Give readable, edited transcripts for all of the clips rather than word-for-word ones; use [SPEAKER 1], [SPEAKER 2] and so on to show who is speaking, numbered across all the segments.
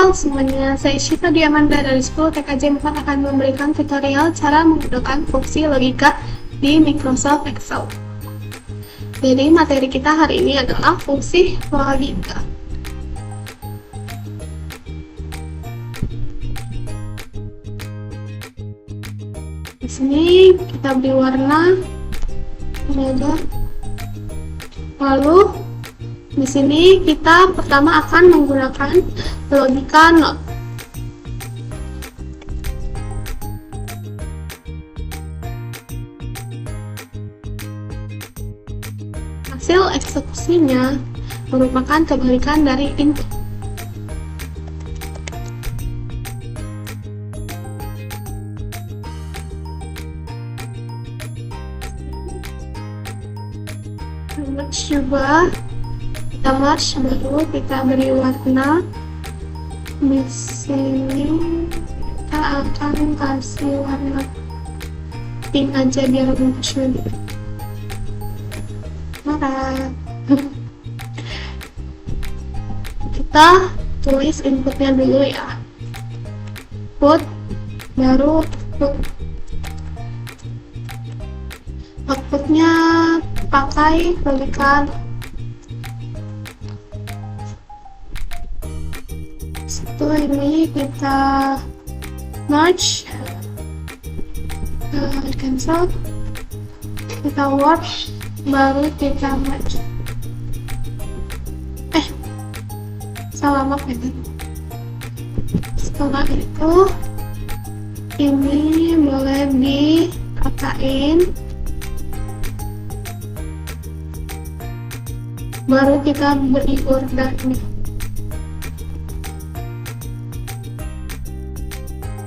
[SPEAKER 1] Halo semuanya, saya Syifa Diamanda dari 10 TKJ 4 akan memberikan tutorial cara menggunakan fungsi logika di Microsoft Excel. Jadi materi kita hari ini adalah fungsi logika. Di sini kita beri warna merah. Lalu di sini kita pertama akan menggunakan logika not. Hasil eksekusinya merupakan kebalikan dari input. Coba kita merge, baru kita beri warna. Di sini kita akan kasih warna pink aja biar lucu. Merah. Kita tulis inputnya dulu ya. Input baru outputnya pakai logika. Setelah ini kita merge, cancel, kita warp, baru kita merge. Salah maaf ya. Setelah itu ini boleh dikatain, baru kita beri order nih.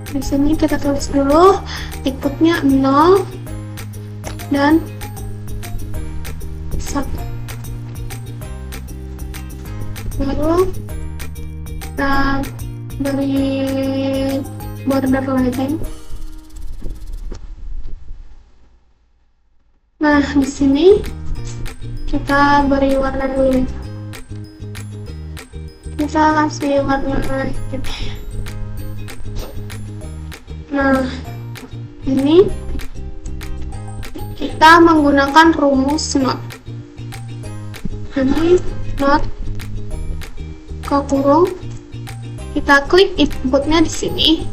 [SPEAKER 1] Di sini kita tulis dulu inputnya 0 dan 1. Baru kita beri border lagi. Nah, di sini kita beri warna dulu. Kita kasih warna gitu. Nah, ini kita menggunakan rumus not. Ini not ke kurung, kita klik inputnya di sini.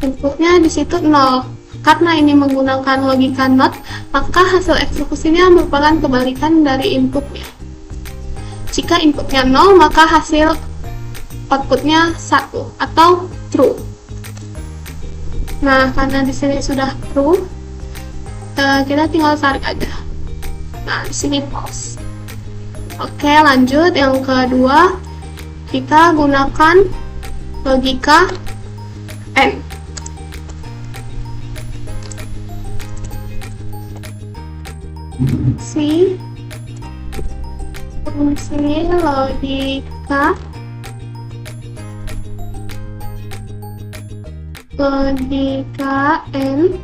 [SPEAKER 1] Inputnya di situ 0. Karena ini menggunakan logika not, maka hasil eksekusinya merupakan kebalikan dari inputnya. Jika inputnya 0, maka hasil outputnya 1 atau true. Nah, karena di sini sudah true, kita tinggal tarik aja. Nah, di sini false. Oke, lanjut yang kedua, kita gunakan logika AND. Fungsi logika AND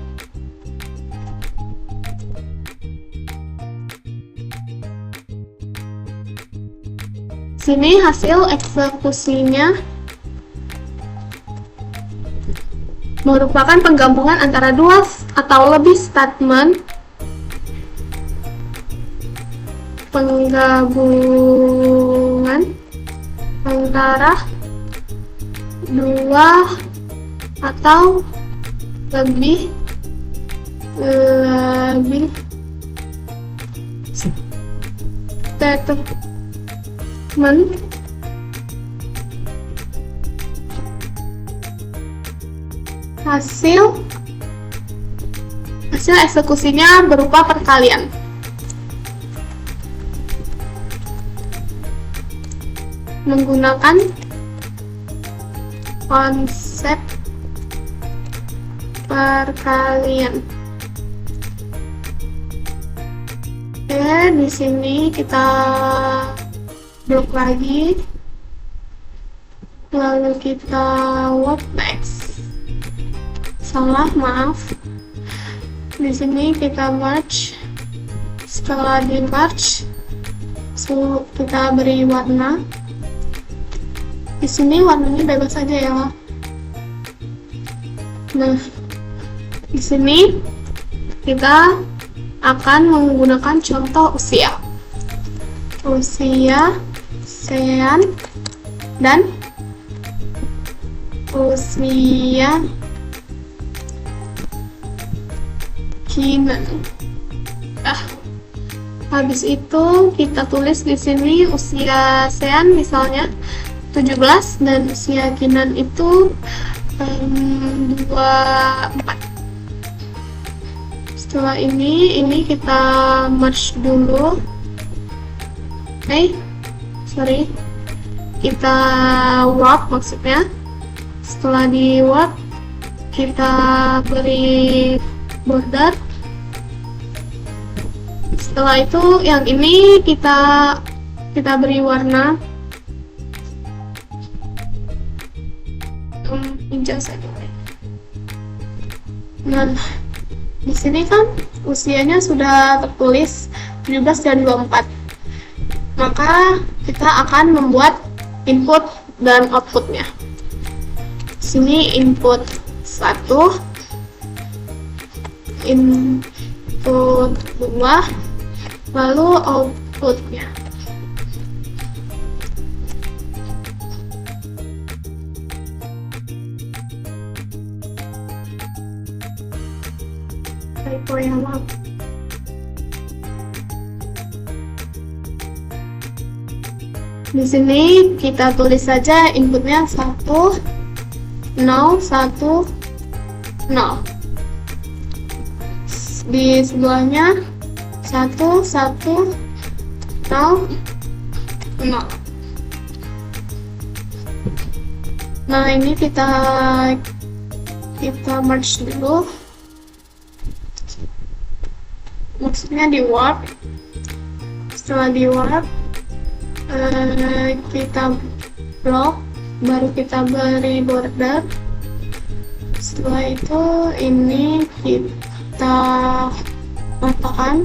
[SPEAKER 1] sini hasil eksekusinya merupakan penggabungan antara dua atau lebih statement. Penggabungan antara dua atau lebih statement hasil eksekusinya berupa perkalian. Menggunakan konsep perkalian. Oke, di sini kita blok lagi, lalu kita workbench. Salah, maaf. Di sini kita merge. Setelah di merge, kita beri warna. Di sini warnanya bebas saja ya. Nah, di sini kita akan menggunakan contoh usia, sean, dan usia kinan. Habis itu kita tulis di sini usia sean misalnya 17 dan usia kinan itu 24. Setelah ini kita merge dulu. Kita warp maksudnya. Setelah di warp kita beri border. Setelah itu yang ini kita beri warna hijau saja. Nah, di sini kan usianya sudah tertulis 17 dan 24. Maka kita akan membuat input dan outputnya. Di sini input 1, input 2, lalu outputnya. Typo ya, maaf. Di sini kita tulis saja inputnya 1, 0, 1, 0. Di sebelahnya 1, 1, 0, 0. Nah, ini kita merge dulu, maksudnya di warp. Setelah di warp kita block, baru kita beri border. Setelah itu ini kita ratakan.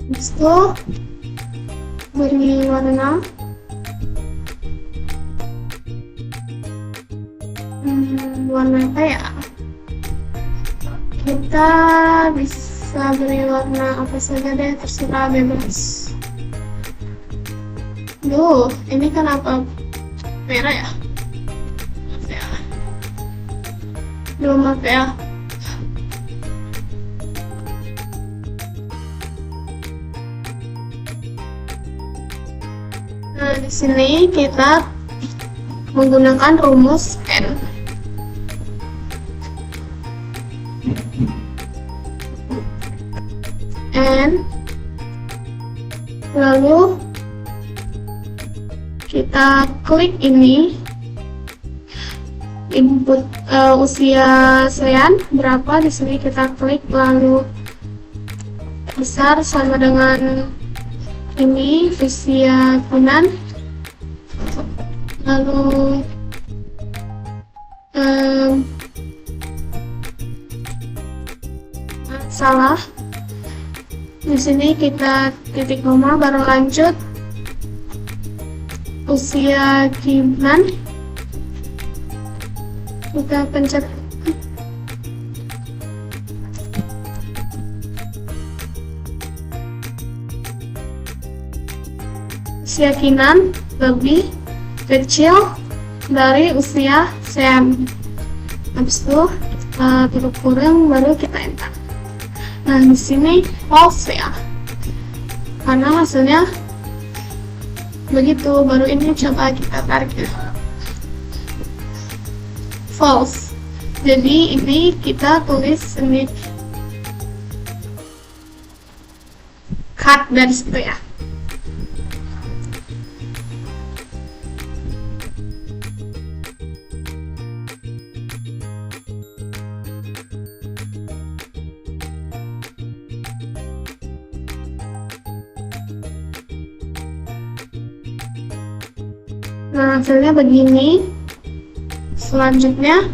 [SPEAKER 1] Habis itu beri warna. Warna apa ya? Kita bisa beri warna apa saja deh, terserah, bebas. Duh, ini kenapa merah ya? Maaf ya. Duh, maaf ya. Nah, di sini kita menggunakan rumus N. Lalu kita klik ini input usia sean berapa. Di sini kita klik, lalu besar sama dengan ini usia kinan. Lalu salah. Di sini kita titik koma, baru lanjut usia kinan. Kita pencet usia kinan lebih kecil dari usia sean. Habis itu tutup kurung, baru kita enter. Nah, di sini false ya, karena hasilnya begitu. Baru ini coba kita tarik ya, false. Jadi ini kita tulis ini cut dari situ ya. Nah, hasilnya begini. Selanjutnya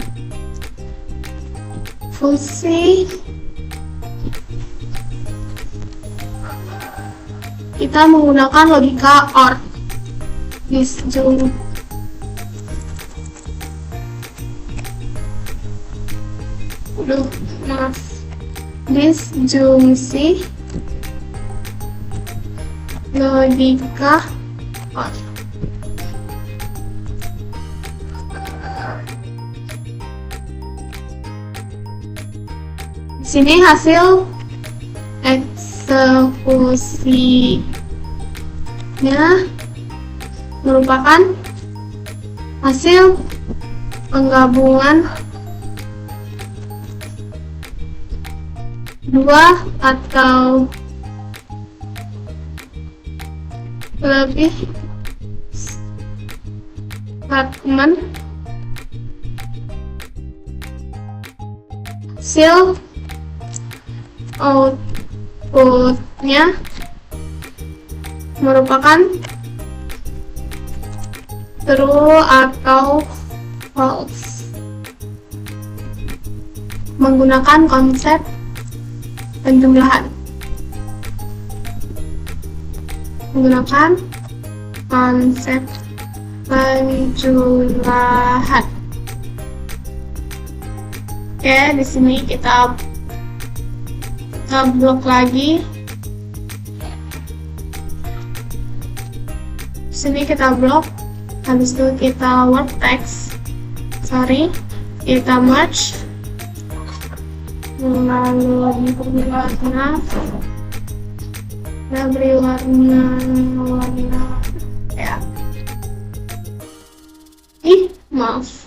[SPEAKER 1] fungsi kita menggunakan logika OR. Disjungsi logika OR. Di sini hasil eksekusinya merupakan hasil penggabungan dua atau lebih statement. Hasil outputnya merupakan true atau false. Menggunakan konsep penjumlahan. Oke, di sini kita blok lagi. Di sini kita blok, habis itu kita word text, kita merge, lalu diberi warna ya. Maaf.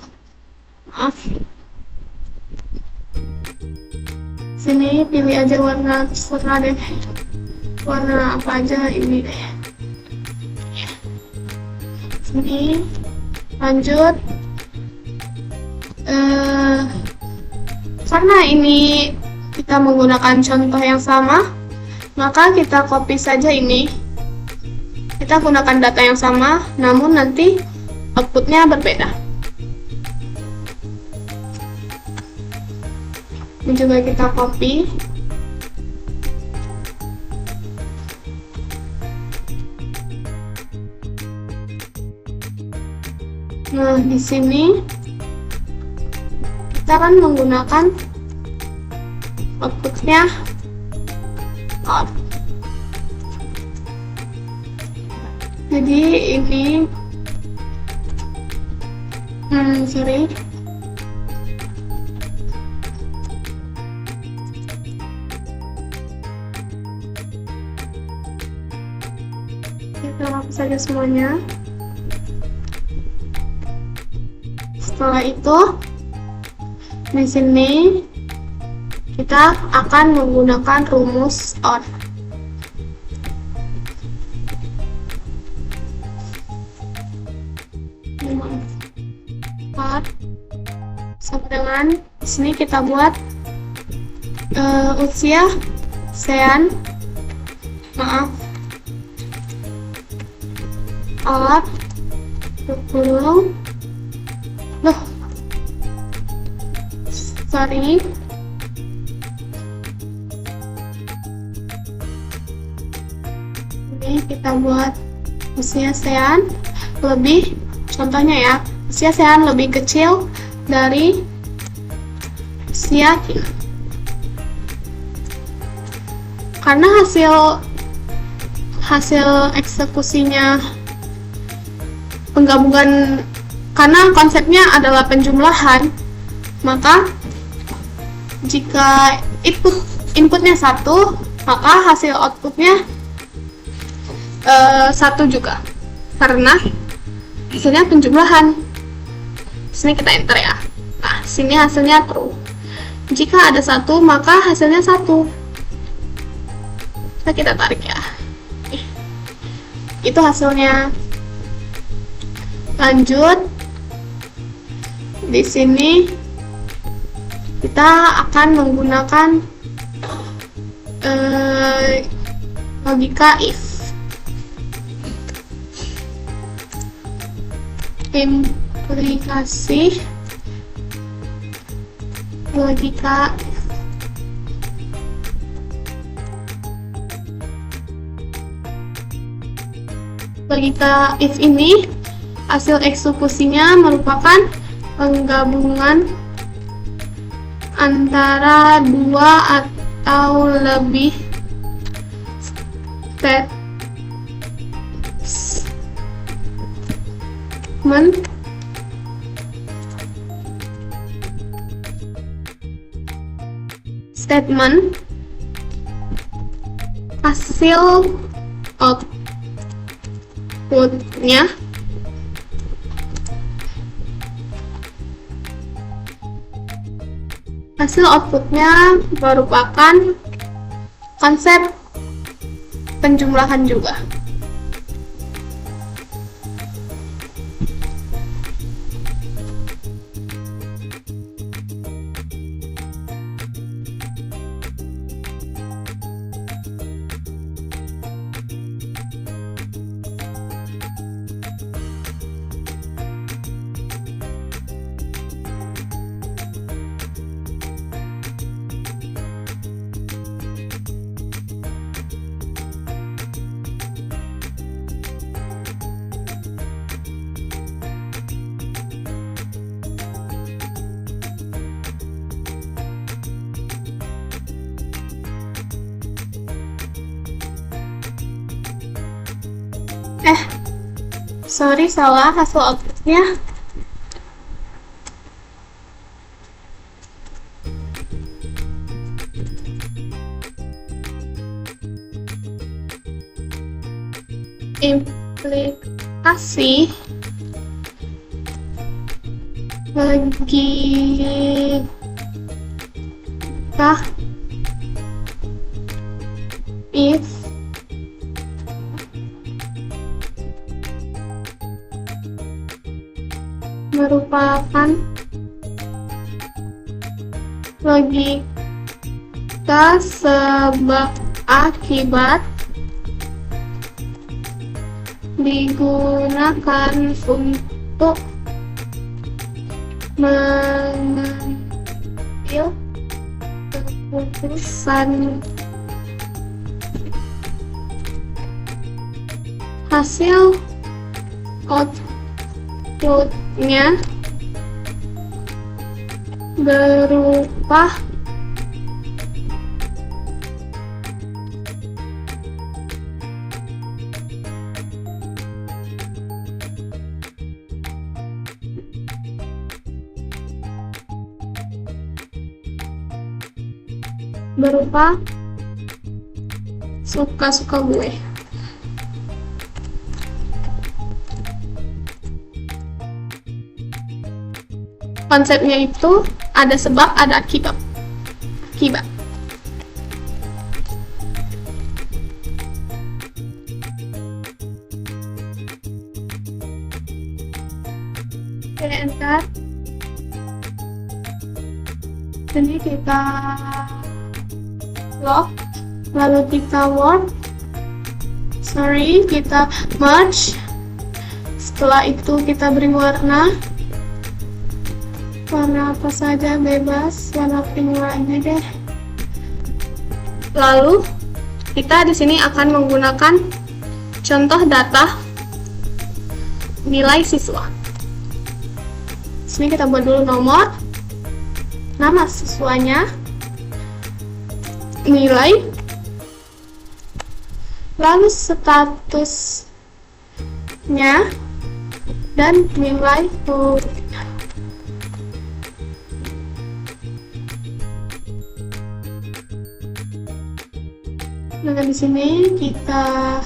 [SPEAKER 1] Sini pilih aja warna terserah deh, warna apa aja ini deh. Sini lanjut. Karena ini kita menggunakan contoh yang sama, maka kita copy saja ini. Kita gunakan data yang sama, namun nanti outputnya berbeda. Ini juga kita copy. Nah, di sini kita akan menggunakan outputnya OR. Jadi ini kita hapus saja semuanya. Setelah itu di sini kita akan menggunakan rumus OR. Sama dengan di sini kita buat usia sean, OR berkurung. Ini kita buat usia sean lebih, contohnya ya, usia sean lebih kecil dari usia Tina. Karena hasil eksekusinya penggabungan, karena konsepnya adalah penjumlahan, maka jika inputnya 1, maka hasil outputnya 1 juga, karena hasilnya penjumlahan. Sini kita enter ya. Nah, sini hasilnya true. Jika ada 1, maka hasilnya 1. Nah, kita tarik ya. Itu hasilnya. Lanjut. Di sini kita akan menggunakan logika if. Implikasi logika if. Logika if ini hasil eksekusinya merupakan penggabungan antara dua atau lebih statement hasil outputnya merupakan konsep penjumlahan juga. Sorry, salah hasil outputnya. Implikasi logika if merupakan logika sebab akibat digunakan untuk mengambil keputusan. Hasil outputnya berupa suka-suka gue. Konsepnya itu ada sebab, ada akibat. Oke, enter. Jadi kita lock, lalu kita kita merge. Setelah itu kita beri warna apa saja, bebas, warna pink aja deh. Lalu kita di sini akan menggunakan contoh data nilai siswa. Di sini kita buat dulu nomor, nama siswanya, nilai, lalu statusnya, dan nilai huruf. Nah, di sini kita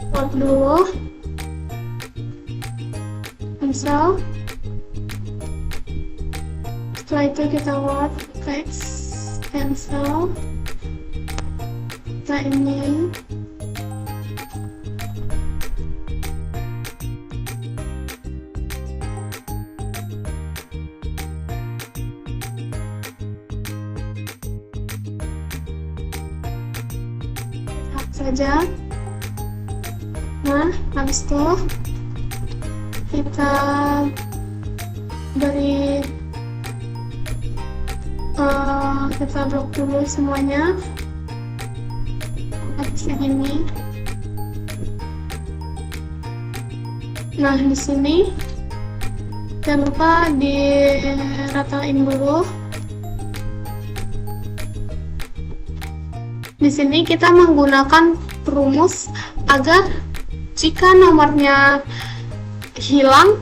[SPEAKER 1] buat dulu cancel. Setelah itu kita buat text cancel. Nah, ini saja. Nah, habis itu kita beri kita blok dulu semuanya habis ini. Nah, di sini jangan lupa diratain dulu. Di sini kita menggunakan rumus agar jika nomornya hilang,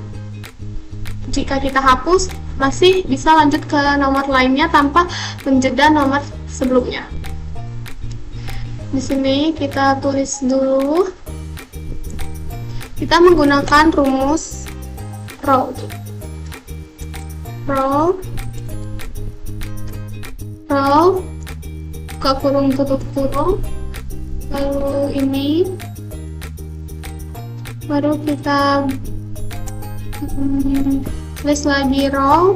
[SPEAKER 1] jika kita hapus, masih bisa lanjut ke nomor lainnya tanpa menjeda nomor sebelumnya. Di sini kita tulis dulu. Kita menggunakan rumus row ke kurung tutup kurung, lalu ini baru kita tulis lagi row.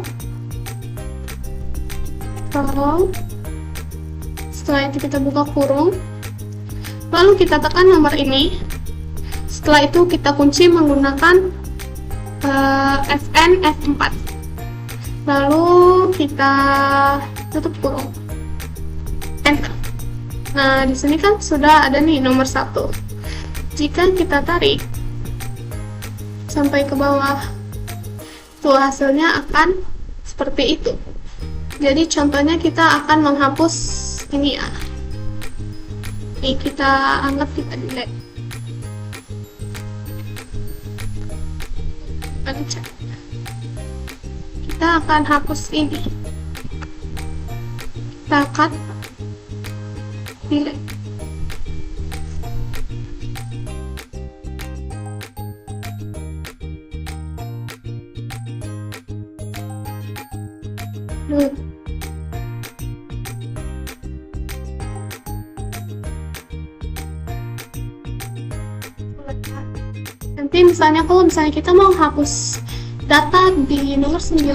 [SPEAKER 1] Setelah itu kita buka kurung, lalu kita tekan nomor ini. Setelah itu kita kunci menggunakan Fn F4, lalu kita tutup kurung, enter. Nah, di sini kan sudah ada nih nomor 1. Jika kita tarik sampai ke bawah, tuh hasilnya akan seperti itu. Jadi contohnya kita akan menghapus ini ya. Ini kita anggap kita delete. Kita akan hapus ini. Kita akan delete. Nanti misalnya kalau kita mau hapus data di nomor 9,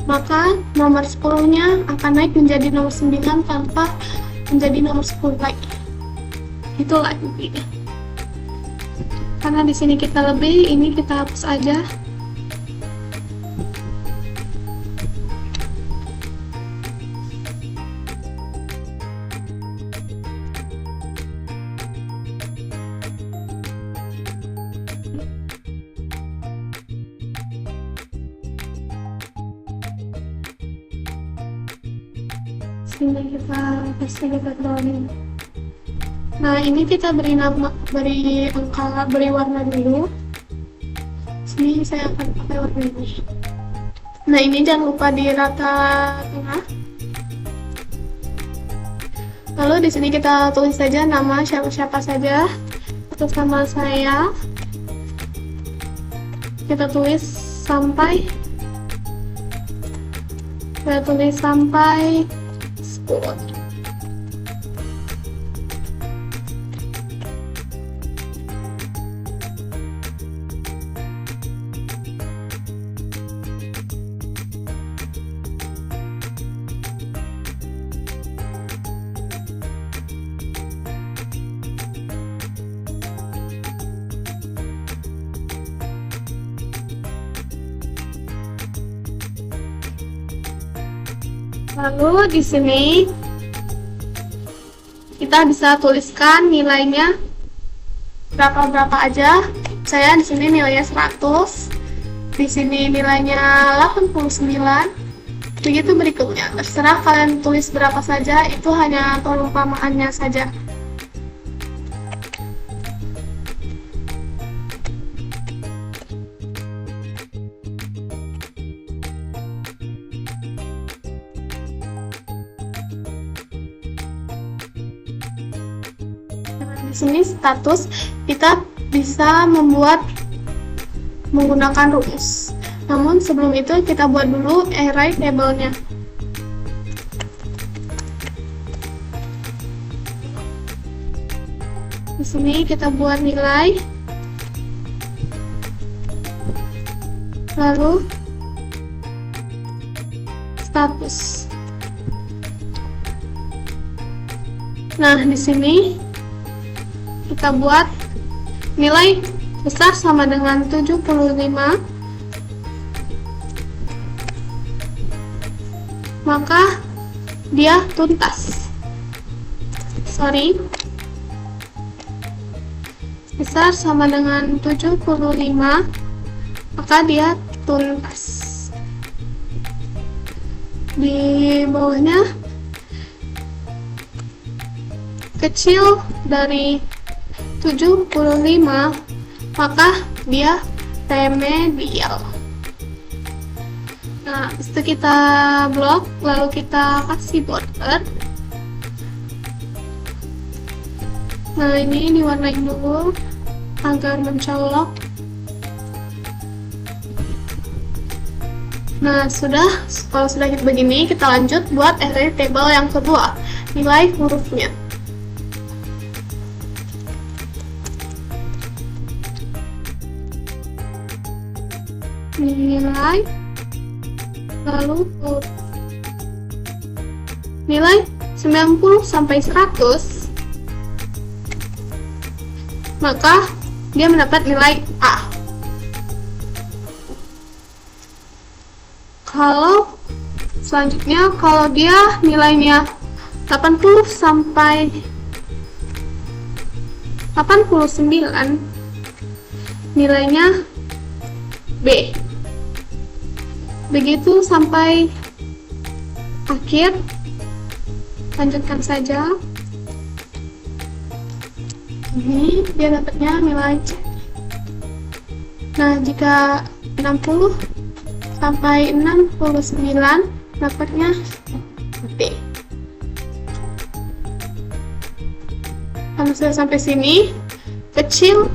[SPEAKER 1] maka nomor 10-nya akan naik menjadi nomor 9 tanpa menjadi nomor 10 lagi. Itulah intinya. Karena di sini kita lebih, ini kita hapus aja. Sini kita kasih background. Nah, ini kita beri nama, beri angka, beri warna dulu. Sini saya akan pakai warna ini. Nah, ini jangan lupa di rata tengah. Lalu di sini kita tulis saja nama siapa saja. Untuk nama saya kita tulis sampai 10. Lalu di sini kita bisa tuliskan nilainya berapa aja. Saya di sini nilainya 100, di sini nilainya 89. Begitu berikutnya. Terserah kalian tulis berapa saja, itu hanya perumpamaannya saja. Di sini status kita bisa membuat menggunakan rumus. Namun sebelum itu kita buat dulu array table-nya. Di sini kita buat nilai, lalu status. Nah, di sini kita buat nilai besar sama dengan 75, maka dia tuntas. besar sama dengan 75, maka dia tuntas. Di bawahnya kecil dari 75, maka dia remedial. Nah, setelah kita blok, lalu kita kasih border. Nah, ini diwarnain dulu agar mencolok. Nah, kalau sudah begini, kita lanjut buat array table yang kedua, nilai hurufnya. Nilai, lalu huruf. Nilai 90 sampai 100, maka dia mendapat nilai A. Kalau selanjutnya, kalau dia nilainya 80 sampai 89, nilainya B. Begitu sampai akhir, lanjutkan saja. Ini dia dapatnya nilai C. Nah, jika 60 sampai 69, dapatnya D. Kalau sudah sampai sini, kecil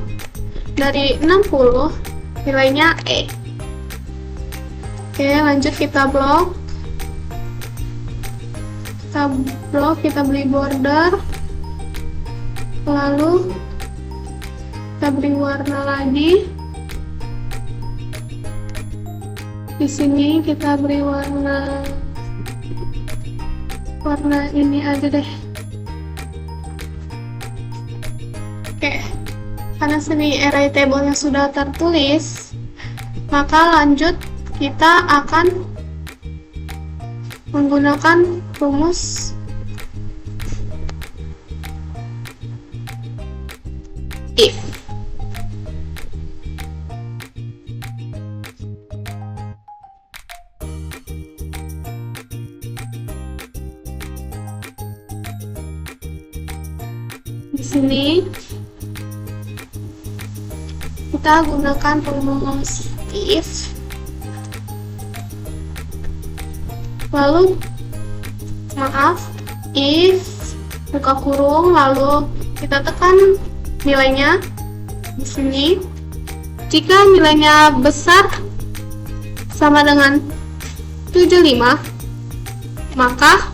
[SPEAKER 1] dari 60, nilainya E. Oke, lanjut kita blok. Kita beli border, lalu kita beri warna lagi. Di sini kita beri warna ini aja deh. Oke, karena sini array table-nya sudah tertulis, maka lanjut kita akan menggunakan rumus if. Di sini kita gunakan rumus if, lalu if buka kurung, lalu kita tekan nilainya di sini. Jika nilainya besar sama dengan 75, maka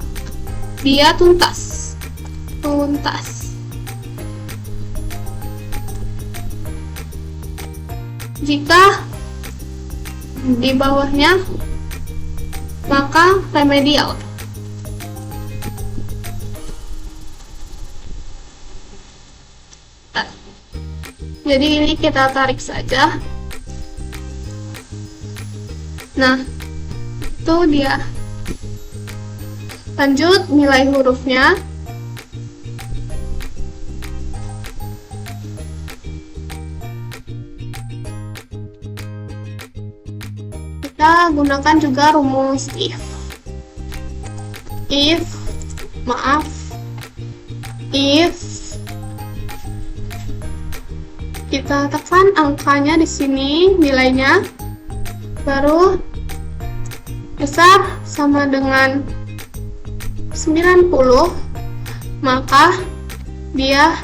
[SPEAKER 1] dia tuntas. Jika di bawahnya, maka remedial. Jadi ini kita tarik saja. Nah, itu dia. Lanjut nilai hurufnya. Kita gunakan juga rumus if. If kita tekan angkanya di sini, nilainya baru besar sama dengan 90, maka dia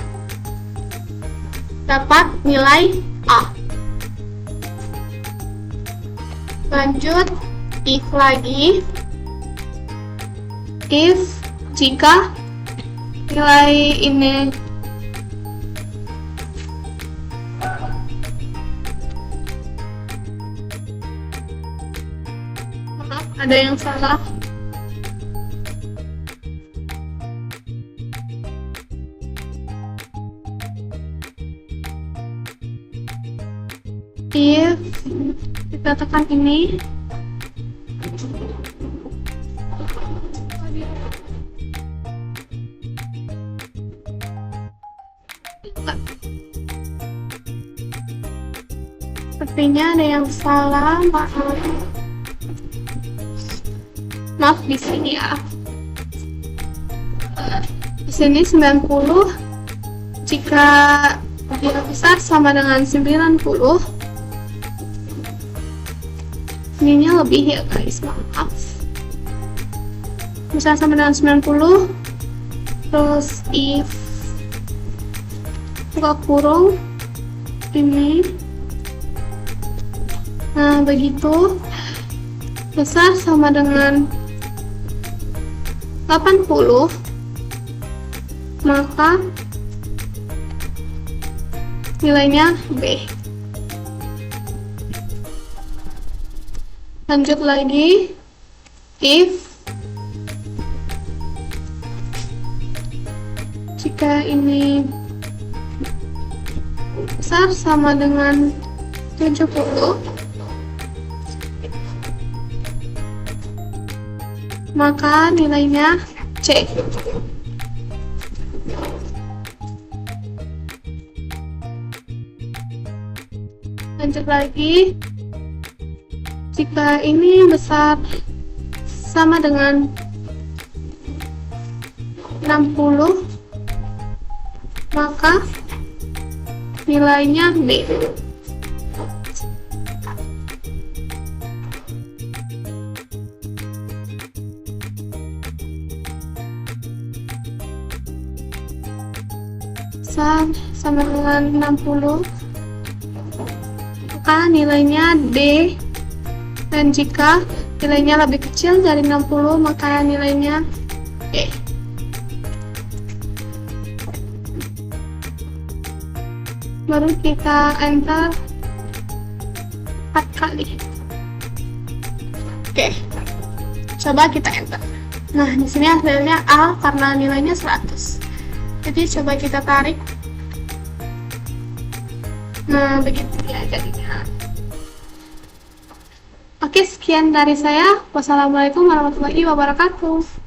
[SPEAKER 1] dapat nilai A. Lanjut if lagi. If jika nilai ini ada yang salah. If kita tekan ini, Sepertinya ada yang salah, maaf di sini ya. Di sini 90 jika dia besar sama dengan 90, ininya lebih ya guys, maaf. Besar sama dengan 90, terus if buka kurung ini. Nah, begitu. Besar sama dengan 80, maka nilainya B. Lanjut lagi, if jika ini besar sama dengan 70, maka nilainya C. Lanjut lagi, jika ini besar sama dengan 60, maka nilainya B. Besar sama dengan 60, maka nilainya D, dan jika nilainya lebih kecil dari 60, maka nilainya E. Baru kita enter 4 kali. Oke, coba kita enter. Nah, di sini hasilnya A karena nilainya 100. Jadi coba kita tarik. Nah, begitu ya jadinya. Oke, sekian dari saya. Wassalamualaikum warahmatullahi wabarakatuh.